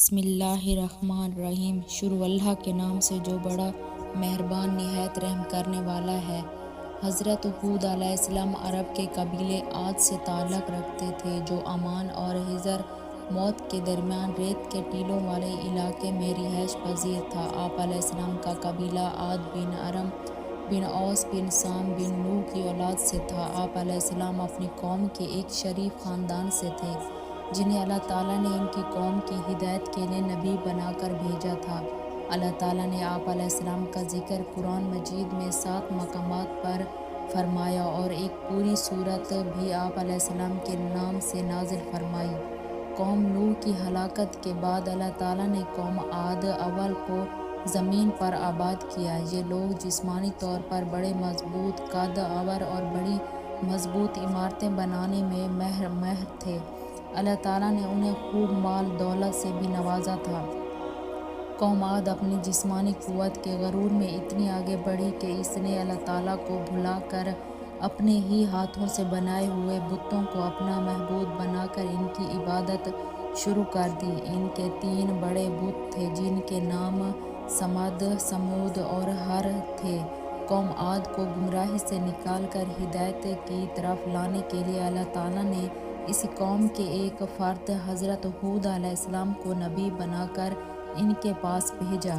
بسم اللہ الرحمن الرحیم۔ شروع اللہ کے نام سے جو بڑا مہربان نہایت رحم کرنے والا ہے۔ حضرت ہود علیہ السلام عرب کے قبیلے عاد سے تعلق رکھتے تھے جو عمان اور حضر موت کے درمیان ریت کے ٹیلوں والے علاقے میں رہائش پذیر تھا۔ آپ علیہ السلام کا قبیلہ عاد بن ارم بن اوس بن سام بن نوح کی اولاد سے تھا۔ آپ علیہ السلام اپنی قوم کے ایک شریف خاندان سے تھے جنہیں اللہ تعالیٰ نے ان کی قوم کی ہدایت کے لیے نبی بنا کر بھیجا تھا۔ اللہ تعالیٰ نے آپ علیہ السلام کا ذکر قرآن مجید میں 7 مقامات پر فرمایا اور ایک پوری سورت بھی آپ علیہ السلام کے نام سے نازل فرمائی۔ قوم نوح کی ہلاکت کے بعد اللہ تعالیٰ نے قوم عاد اول کو زمین پر آباد کیا۔ یہ لوگ جسمانی طور پر بڑے مضبوط قد آور اور بڑی مضبوط عمارتیں بنانے میں ماہر تھے۔ اللہ تعالیٰ نے انہیں خوب مال دولت سے بھی نوازا تھا۔ قوم عاد اپنی جسمانی قوت کے غرور میں اتنی آگے بڑھی کہ اس نے اللہ تعالیٰ کو بھلا کر اپنے ہی ہاتھوں سے بنائے ہوئے بتوں کو اپنا معبود بنا کر ان کی عبادت شروع کر دی۔ ان کے 3 بڑے بت تھے جن کے نام سمد، سمود اور ہر تھے۔ قوم عاد کو گمراہی سے نکال کر ہدایت کی طرف لانے کے لیے اللہ تعالیٰ نے اس قوم کے ایک فرد حضرت ہود علیہ السلام کو نبی بنا کر ان کے پاس بھیجا۔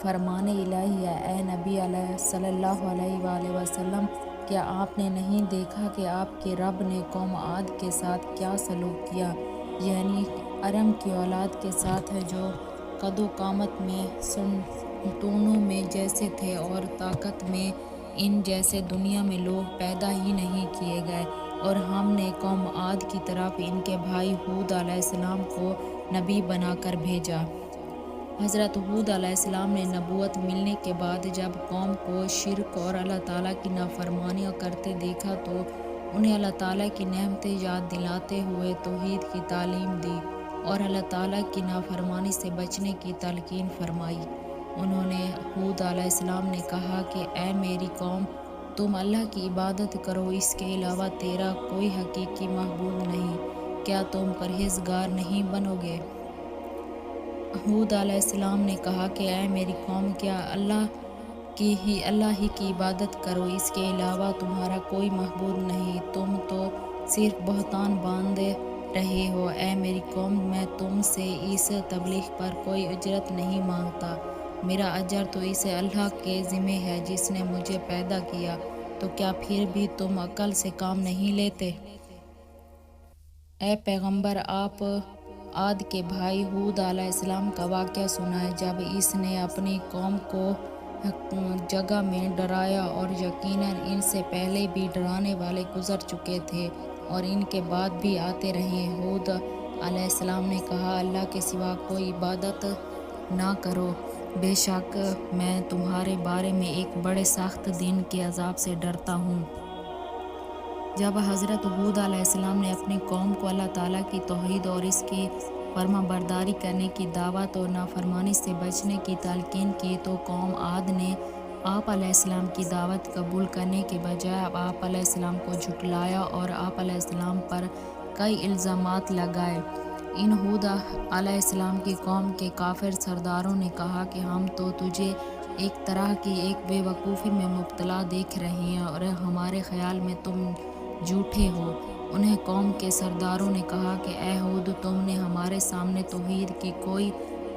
فرمان الہی ہے: اے نبی صلی اللہ علیہ وآلہ وسلم، کیا آپ نے نہیں دیکھا کہ آپ کے رب نے قوم عاد کے ساتھ کیا سلوک کیا، یعنی ارم کی اولاد کے ساتھ جو قد و قامت میں ستونوں میں جیسے تھے اور طاقت میں ان جیسے دنیا میں لوگ پیدا ہی نہیں کیے گئے، اور ہم نے قوم عاد کی طرف ان کے بھائی ہود علیہ السلام کو نبی بنا کر بھیجا۔ حضرت ہود علیہ السلام نے نبوت ملنے کے بعد جب قوم کو شرک اور اللہ تعالیٰ کی نافرمانیاں کرتے دیکھا تو انہیں اللہ تعالیٰ کی نعمتیں یاد دلاتے ہوئے توحید کی تعلیم دی اور اللہ تعالیٰ کی نافرمانی سے بچنے کی تلقین فرمائی۔ انہوں نے ہود علیہ السلام نے کہا کہ اے میری قوم، تم اللہ کی عبادت کرو، اس کے علاوہ تیرا کوئی حقیقی معبود نہیں، کیا تم پرہیزگار نہیں بنو گے؟ ہود علیہ السلام نے کہا کہ اے میری قوم، کیا اللہ ہی کی عبادت کرو، اس کے علاوہ تمہارا کوئی معبود نہیں، تم تو صرف بہتان باندھے رہے ہو۔ اے میری قوم، میں تم سے اس تبلیغ پر کوئی اجرت نہیں مانگتا، میرا اجر تو اس اللہ کے ذمہ ہے جس نے مجھے پیدا کیا، تو کیا پھر بھی تم عقل سے کام نہیں لیتے؟ اے پیغمبر، آپ عاد کے بھائی ہود علیہ السلام کا واقعہ سنائیں جب اس نے اپنی قوم کو جگہ میں ڈرایا، اور یقیناً ان سے پہلے بھی ڈرانے والے گزر چکے تھے اور ان کے بعد بھی آتے رہے۔ ہود علیہ السلام نے کہا، اللہ کے سوا کوئی عبادت نہ کرو، بے شک میں تمہارے بارے میں ایک بڑے سخت دن کے عذاب سے ڈرتا ہوں۔ جب حضرت ہود علیہ السلام نے اپنی قوم کو اللہ تعالیٰ کی توحید اور اس کی فرما برداری کرنے کی دعوت اور نافرمانی سے بچنے کی تلقین کی تو قوم عاد نے آپ علیہ السلام کی دعوت قبول کرنے کے بجائے آپ علیہ السلام کو جھٹلایا اور آپ علیہ السلام پر کئی الزامات لگائے۔ ان ہود علیہ السلام کی قوم کے کافر سرداروں نے کہا کہ ہم تو تجھے ایک طرح کی ایک بے وقوفی میں مبتلا دیکھ رہے ہیں اور ہمارے خیال میں تم جھوٹے ہو۔ انہیں قوم کے سرداروں نے کہا کہ اے ہود، تم نے ہمارے سامنے توحید کی کوئی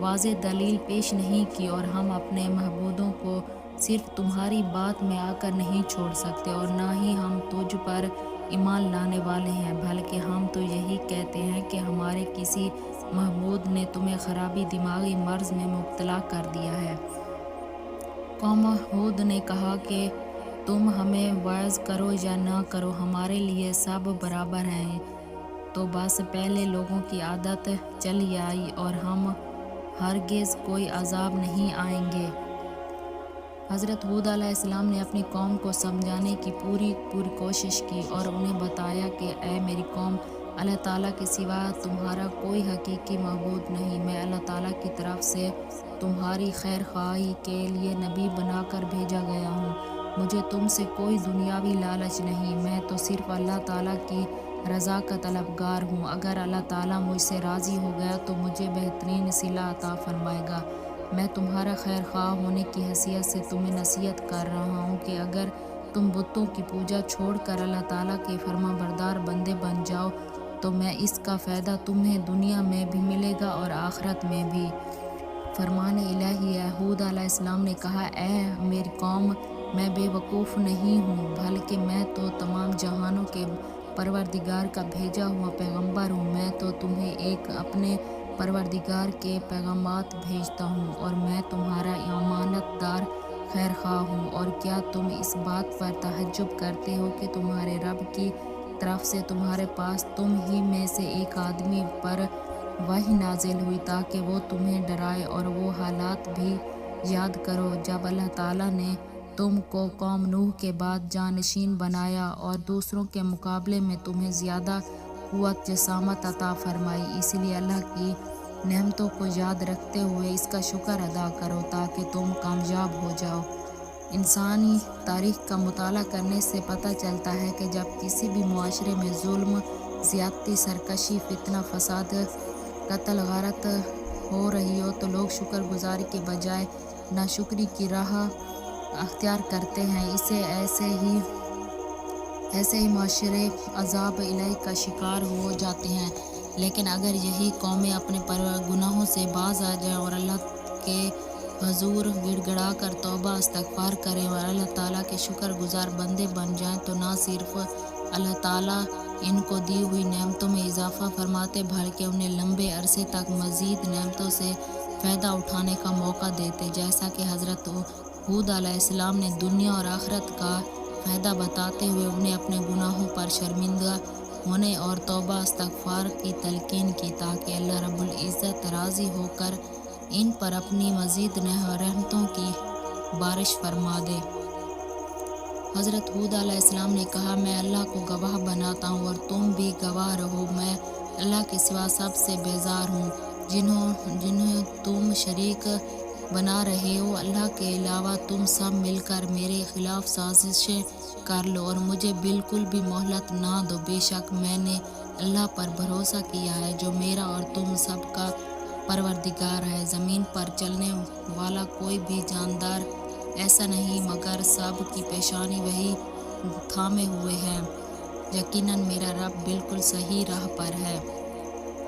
واضح دلیل پیش نہیں کی اور ہم اپنے معبودوں کو صرف تمہاری بات میں آ کر نہیں چھوڑ سکتے، اور نہ ہی ہم تجھ پر ایمان لانے والے ہیں، بلکہ ہم تو یہی کہتے ہیں کہ ہمارے کسی معبود نے تمہیں خرابی دماغی مرض میں مبتلا کر دیا ہے۔ قوم ہود نے کہا کہ تم ہمیں واعظ کرو یا نہ کرو، ہمارے لیے سب برابر ہیں، تو بس پہلے لوگوں کی عادت چلی آئی اور ہم ہرگز کوئی عذاب نہیں آئیں گے۔ حضرت ہود علیہ السلام نے اپنی قوم کو سمجھانے کی پوری کوشش کی اور انہیں بتایا کہ اے میری قوم، اللہ تعالیٰ کے سوا تمہارا کوئی حقیقی معبود نہیں، میں اللہ تعالیٰ کی طرف سے تمہاری خیر خواہی کے لیے نبی بنا کر بھیجا گیا ہوں، مجھے تم سے کوئی دنیاوی لالچ نہیں، میں تو صرف اللہ تعالیٰ کی رضا کا طلبگار ہوں۔ اگر اللہ تعالیٰ مجھ سے راضی ہو گیا تو مجھے بہترین صلہ عطا فرمائے گا۔ میں تمہارا خیر خواہ ہونے کی حیثیت سے تمہیں نصیحت کر رہا ہوں کہ اگر تم بتوں کی پوجا چھوڑ کر اللہ تعالیٰ کے فرما بردار بندے بن جاؤ تو میں اس کا فائدہ تمہیں دنیا میں بھی ملے گا اور آخرت میں بھی۔ فرمان الہی ہے۔ ہود علیہ السلام نے کہا، اے میری قوم، میں بے وقوف نہیں ہوں، بلکہ میں تو تمام جہانوں کے پروردگار کا بھیجا ہوا پیغمبر ہوں۔ میں تو تمہیں ایک اپنے پروردگار کے پیغامات بھیجتا ہوں اور میں تمہارا امانت دار خیر خواہ ہوں۔ اور کیا تم اس بات پر تعجب کرتے ہو کہ تمہارے رب کی طرف سے تمہارے پاس تم ہی میں سے ایک آدمی پر وحی نازل ہوئی تاکہ وہ تمہیں ڈرائے؟ اور وہ حالات بھی یاد کرو جب اللہ تعالیٰ نے تم کو قوم نوح کے بعد جانشین بنایا اور دوسروں کے مقابلے میں تمہیں زیادہ قوت جسامت عطا فرمائی۔ اس لیے اللہ کی نعمتوں کو یاد رکھتے ہوئے اس کا شکر ادا کرو تاکہ تم کامیاب ہو جاؤ۔ انسانی تاریخ کا مطالعہ کرنے سے پتہ چلتا ہے کہ جب کسی بھی معاشرے میں ظلم، زیادتی، سرکشی، فتنہ، فساد، قتل، غارت ہو رہی ہو تو لوگ شکر گزاری کے بجائے ناشکری کی راہ اختیار کرتے ہیں۔ ایسے ہی معاشرے عذاب الہی کا شکار ہو جاتے ہیں۔ لیکن اگر یہی قومیں اپنے گناہوں سے باز آ جائیں اور اللہ کے حضور گڑ گڑا کر توبہ استغفار کریں اور اللہ تعالیٰ کے شکر گزار بندے بن جائیں تو نہ صرف اللہ تعالیٰ ان کو دی ہوئی نعمتوں میں اضافہ فرماتے بلکہ انہیں لمبے عرصے تک مزید نعمتوں سے فائدہ اٹھانے کا موقع دیتے، جیسا کہ حضرت ہود علیہ السلام نے دنیا اور آخرت کا فائدہ بتاتے ہوئے انہیں اپنے گناہوں پر شرمندہ ہونے اور توبہ استغفار کی تلقین کی تاکہ اللہ رب العزت راضی ہو کر ان پر اپنی مزید رحمتوں کی بارش فرما دے۔ حضرت ہود علیہ السلام نے کہا، میں اللہ کو گواہ بناتا ہوں اور تم بھی گواہ رہو، میں اللہ کے سوا سب سے بیزار ہوں جنہیں تم شریک بنا رہے ہو۔ اللہ کے علاوہ تم سب مل کر میرے خلاف سازشیں کر لو اور مجھے بالکل بھی مہلت نہ دو۔ بے شک میں نے اللہ پر بھروسہ کیا ہے جو میرا اور تم سب کا پروردگار ہے۔ زمین پر چلنے والا کوئی بھی جاندار ایسا نہیں مگر سب کی پیشانی وہی تھامے ہوئے ہے۔ یقیناً میرا رب بالکل صحیح راہ پر ہے۔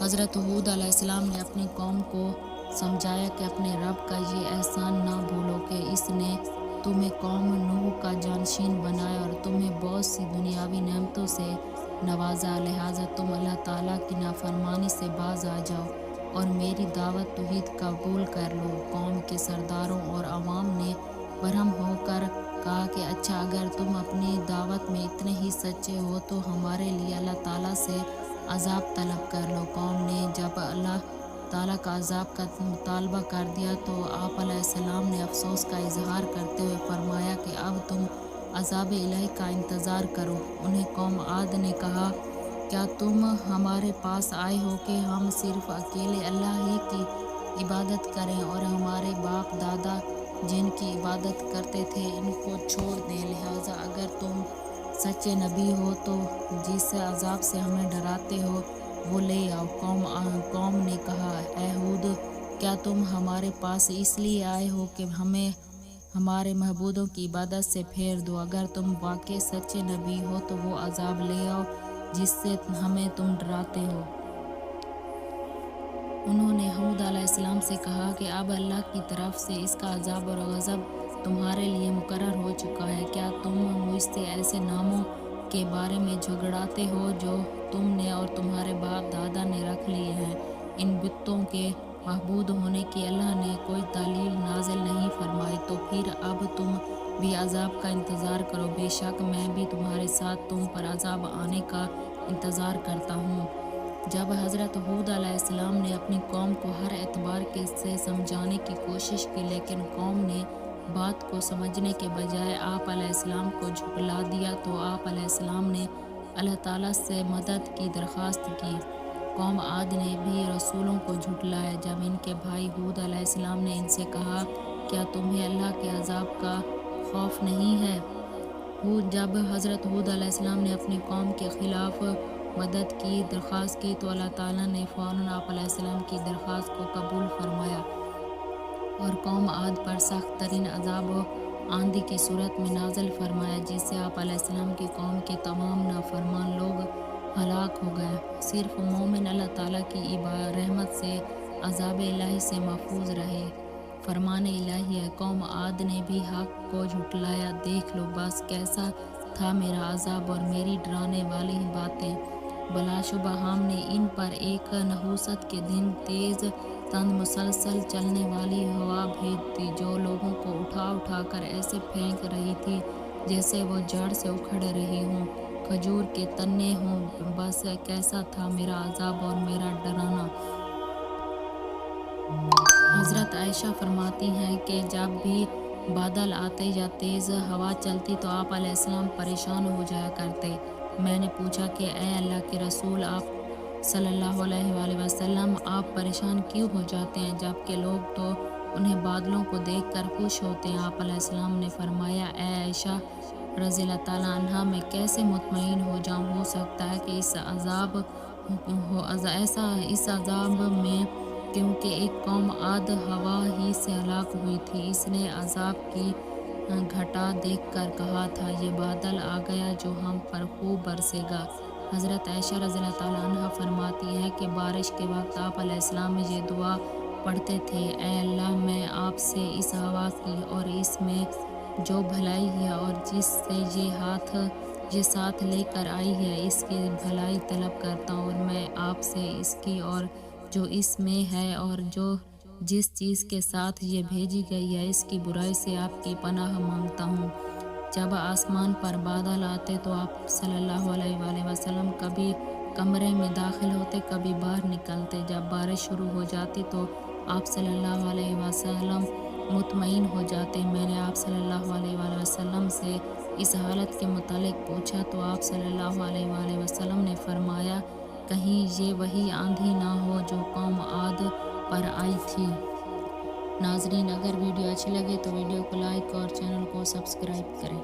حضرت ہود علیہ السلام نے اپنی قوم کو سمجھایا کہ اپنے رب کا یہ احسان نہ بھولو کہ اس نے تمہیں قوم نوح کا جانشین بنایا اور تمہیں بہت سی دنیاوی نعمتوں سے نوازا، لہٰذا تم اللہ تعالیٰ کی نافرمانی سے باز آ جاؤ اور میری دعوت توحید قبول کر لو۔ قوم کے سرداروں اور عوام نے برہم ہو کر کہا کہ اچھا، اگر تم اپنی دعوت میں اتنے ہی سچے ہو تو ہمارے لیے اللہ تعالیٰ سے عذاب طلب کر لو۔ قوم نے جب اللہ تعالیٰ کا عذاب کا مطالبہ کر دیا تو آپ علیہ السلام نے افسوس کا اظہار کرتے ہوئے فرمایا کہ اب تم عذاب الہی کا انتظار کرو۔ انہیں قوم عاد نے کہا، کیا تم ہمارے پاس آئے ہو کہ ہم صرف اکیلے اللہ ہی کی عبادت کریں اور ہمارے باپ دادا جن کی عبادت کرتے تھے ان کو چھوڑ دیں؟ لہٰذا اگر تم سچے نبی ہو تو جس عذاب سے ہمیں ڈراتے ہو وہ لے آؤ۔ قوم نے کہا، اے ہود، کیا تم ہمارے پاس اس لیے آئے ہو کہ ہمیں ہمارے معبودوں کی عبادت سے پھیر دو؟ اگر تم واقعی سچے نبی ہو تو وہ عذاب لے آؤ جس سے ہمیں تم ڈراتے ہو۔ انہوں نے ہود علیہ السلام سے کہا کہ اب اللہ کی طرف سے اس کا عذاب اور غضب تمہارے لیے مقرر ہو چکا ہے۔ کیا تم مجھ سے ایسے ناموں کے بارے میں جھگڑاتے ہو جو تم نے اور تمہارے باپ دادا نے رکھ لیے ہیں؟ ان بتوں کے معبود ہونے کی اللہ نے کوئی دلیل نازل نہیں فرمائی، تو پھر اب تم بھی عذاب کا انتظار کرو۔ بے شک میں بھی تمہارے ساتھ تم پر عذاب آنے کا انتظار کرتا ہوں۔ جب حضرت ہود علیہ السلام نے اپنی قوم کو ہر اعتبار سے سمجھانے کی کوشش کی لیکن قوم نے بات کو سمجھنے کے بجائے آپ علیہ السلام کو جھٹلا دیا تو آپ علیہ السلام نے اللہ تعالیٰ سے مدد کی درخواست کی۔ قوم عاد نے بھی رسولوں کو جھٹلایا۔ جب ان کے بھائی ہود علیہ السلام نے ان سے کہا، کیا تمہیں اللہ کے عذاب کا خوف نہیں ہے؟ جب حضرت ہود علیہ السلام نے اپنی قوم کے خلاف مدد کی درخواست کی تو اللہ تعالیٰ نے فوراً آپ علیہ السلام کی درخواست کو قبول فرمایا اور قوم عاد پر سخت ترین عذاب و آندھی کی صورت میں نازل فرمایا، جس سے آپ علیہ السلام کی قوم کے تمام نافرمان لوگ ہلاک ہو گئے۔ صرف مومن اللہ تعالیٰ کی رحمت سے، عذاب الہی سے محفوظ رہے۔ فرمان الہی ہے، قوم عاد نے بھی حق کو جھٹلایا، دیکھ لو بس کیسا تھا میرا عذاب اور میری ڈرانے والی باتیں۔ بلا شبہ ہم نے ان پر ایک نحوست کے دن تیز تند مسلسل چلنے والی ہوا بھیج دی، جو لوگوں کو اٹھا اٹھا کر ایسے پھینک رہی تھی جیسے وہ جڑ سے اکھڑ رہے ہوں، کھجور کے تنے ہوں۔ بس کیسا تھا میرا عذاب اور میرا ڈرانا۔ حضرت عائشہ فرماتی ہیں کہ جب بھی بادل آتے یا تیز ہوا چلتی تو آپ علیہ السلام پریشان ہو جایا کرتے۔ میں نے پوچھا کہ اے اللہ کے رسول، آپ صلی اللہ علیہ وآلہ وسلم، آپ پریشان کیوں ہو جاتے ہیں جبکہ لوگ تو انہیں بادلوں کو دیکھ کر خوش ہوتے ہیں؟ آپ علیہ السلام نے فرمایا، اے عائشہ رضی اللہ تعالیٰ عنہا، میں کیسے مطمئن ہو جاؤں؟ ہو سکتا ہے کہ اس عذاب میں کیونکہ ایک قوم عاد ہوا ہی سے ہلاک ہوئی تھی، اس نے عذاب کی گھٹا دیکھ کر کہا تھا، یہ بادل آ گیا جو ہم پر خوب برسے گا۔ حضرت عائشہ رضی اللہ تعالیٰ عنہا فرماتی ہے کہ بارش کے وقت آپ علیہ السلام یہ دعا پڑھتے تھے، اے اللہ، میں آپ سے اس ہوا کی اور اس میں جو بھلائی ہے اور جس سے یہ ساتھ لے کر آئی ہے، اس کی بھلائی طلب کرتا ہوں، اور میں آپ سے اس کی اور جو اس میں ہے اور جس چیز کے ساتھ یہ بھیجی گئی ہے اس کی برائی سے آپ کی پناہ مانگتا ہوں۔ جب آسمان پر بادل آتے تو آپ صلی اللہ علیہ وآلہ وسلم کبھی کمرے میں داخل ہوتے، کبھی باہر نکلتے۔ جب بارش شروع ہو جاتی تو آپ صلی اللہ علیہ وسلم مطمئن ہو جاتے۔ میں نے آپ صلی اللہ علیہ وآلہ وسلم سے اس حالت کے متعلق پوچھا تو آپ صلی اللہ علیہ وآلہ وسلم نے فرمایا، کہیں یہ وہی آندھی نہ ہو جو قوم عاد پر آئی تھی۔ ناظرین، اگر ویڈیو اچھی لگے تو ویڈیو کو لائک اور چینل کو سبسکرائب کریں۔